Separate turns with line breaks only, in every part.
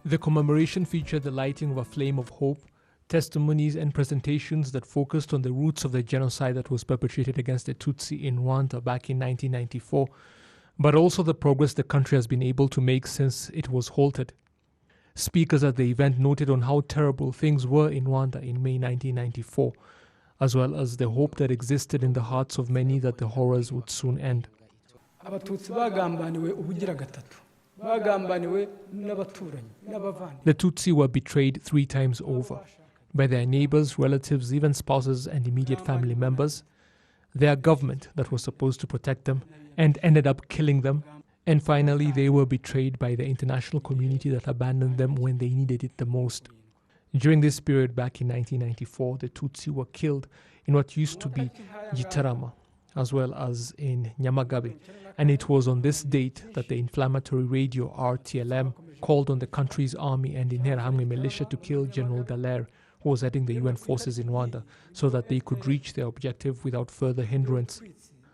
The commemoration featured the lighting of a flame of hope, testimonies and presentations that focused on the roots of the genocide that was perpetrated against the Tutsi in Rwanda back in 1994, but also the progress the country has been able to make since it was halted. Speakers at the event noted on how terrible things were in Rwanda in May 1994, as well as the hope that existed in the hearts of many that the horrors would soon end. The Tutsi were betrayed 3 times over by their neighbors, relatives, even spouses and immediate family members, their government that was supposed to protect them and ended up killing them, and finally they were betrayed by the international community that abandoned them when they needed it the most. During this period back in 1994, the Tutsi were killed in what used to be Gitarama, as well as in Nyamagabe, and it was on this date that the inflammatory radio RTLM called on the country's army and Interahamwe militia to kill General Dallaire, who was heading the UN forces in Rwanda, so that they could reach their objective without further hindrance.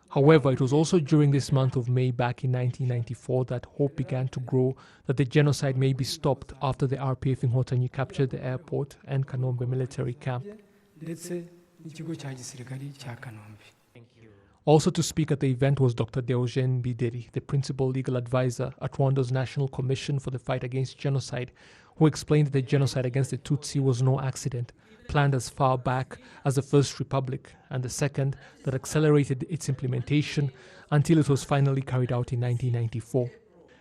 However, it was also during this month of May back in 1994 that hope began to grow that the genocide may be stopped after the RPF in Inkotanyi captured the airport and Kanombe military camp. Also to speak at the event was Dr. Deogene Bideri, the principal legal advisor at Rwanda's National Commission for the Fight Against Genocide, who explained that the genocide against the Tutsi was no accident, planned as far back as the First Republic, and the second that accelerated its implementation until it was finally carried out in 1994.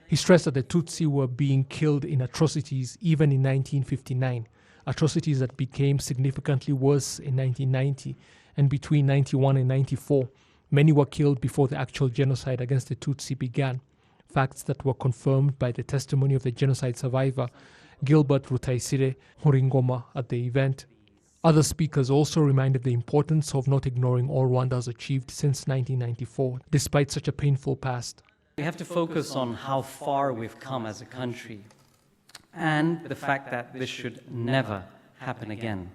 He stressed that the Tutsi were being killed in atrocities even in 1959, atrocities that became significantly worse in 1990, and between 91 and 94, many were killed before the actual genocide against the Tutsi began, facts that were confirmed by the testimony of the genocide survivor, Gilbert Rutaisire Horingoma, at the event. Other speakers also reminded the importance of not ignoring all Rwanda has achieved since 1994, despite such a painful past.
We have to focus on how far we've come as a country and the fact that this should never happen again.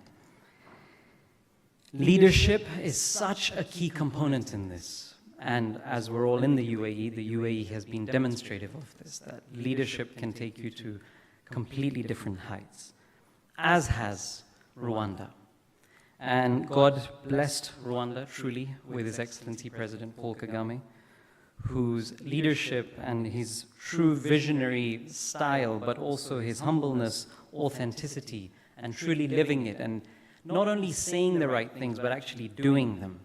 Leadership is such a key component in this, and as we're all in the UAE has been demonstrative of this, that leadership can take you to completely different heights, as has Rwanda. And God blessed Rwanda truly with His Excellency President Paul Kagame, whose leadership and his true visionary style, but also his humbleness, authenticity, and truly living it, and not only saying the right things, but actually doing them,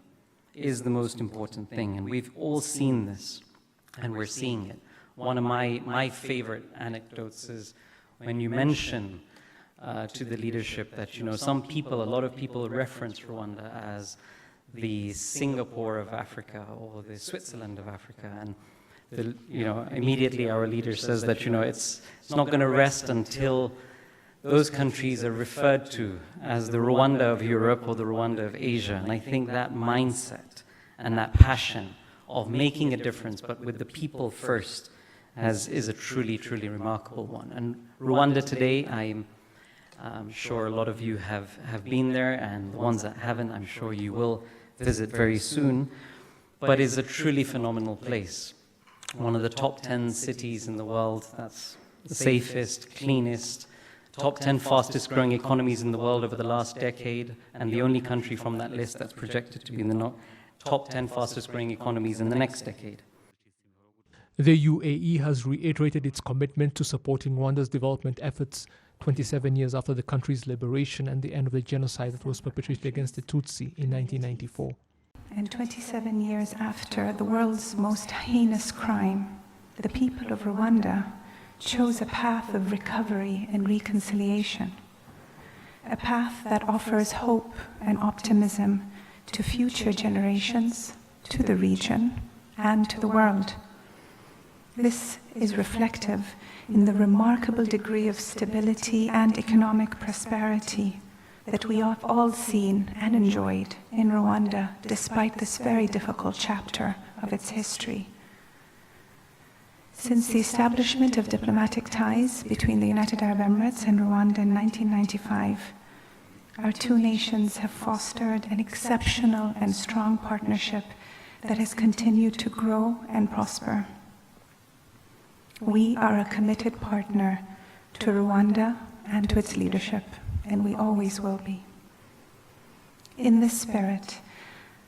is the most important thing. And we've all seen this, and we're seeing it. One of my favorite anecdotes is when you mention to the leadership that, a lot of people reference Rwanda as the Singapore of Africa or the Switzerland of Africa. And, immediately our leader says that, it's not going to rest until those countries are referred to as the Rwanda of Europe or the Rwanda of Asia. And I think that mindset and that passion of making a difference, but with the people first, is a truly, truly remarkable one. And Rwanda today, I'm sure a lot of you have been there, and the ones that haven't, I'm sure you will visit very soon, but is a truly phenomenal place. One of the top 10 cities in the world, that's the safest, cleanest, top 10 fastest growing economies in the world over the last decade, and the only country from that list that's projected to be in the top 10 fastest growing economies in the next decade.
The UAE has reiterated its commitment to supporting Rwanda's development efforts 27 years after the country's liberation and the end of the genocide that was perpetrated against the Tutsi in 1994.
And 27 years after the world's most heinous crime, the people of Rwanda chose a path of recovery and reconciliation, a path that offers hope and optimism to future generations, to the region, and to the world. This is reflective in the remarkable degree of stability and economic prosperity that we have all seen and enjoyed in Rwanda, despite this very difficult chapter of its history. Since the establishment of diplomatic ties between the United Arab Emirates and Rwanda in 1995, our two nations have fostered an exceptional and strong partnership that has continued to grow and prosper. We are a committed partner to Rwanda and to its leadership, and we always will be. In this spirit,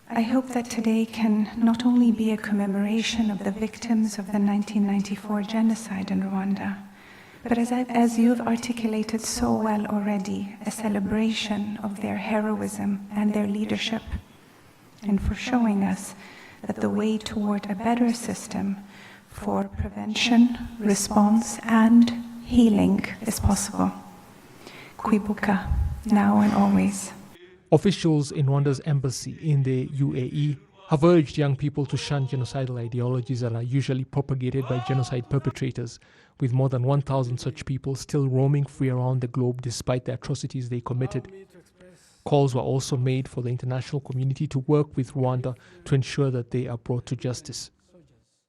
I hope that today can not only be a commemoration of the victims of the 1994 genocide in Rwanda, but as you've articulated so well already, a celebration of their heroism and their leadership, and for showing us that the way toward a better system for prevention, response, and healing is possible. Kwibuka, now and always.
Officials in Rwanda's embassy in the UAE have urged young people to shun genocidal ideologies that are usually propagated by genocide perpetrators, with more than 1,000 such people still roaming free around the globe despite the atrocities they committed. Calls were also made for the international community to work with Rwanda to ensure that they are brought to justice.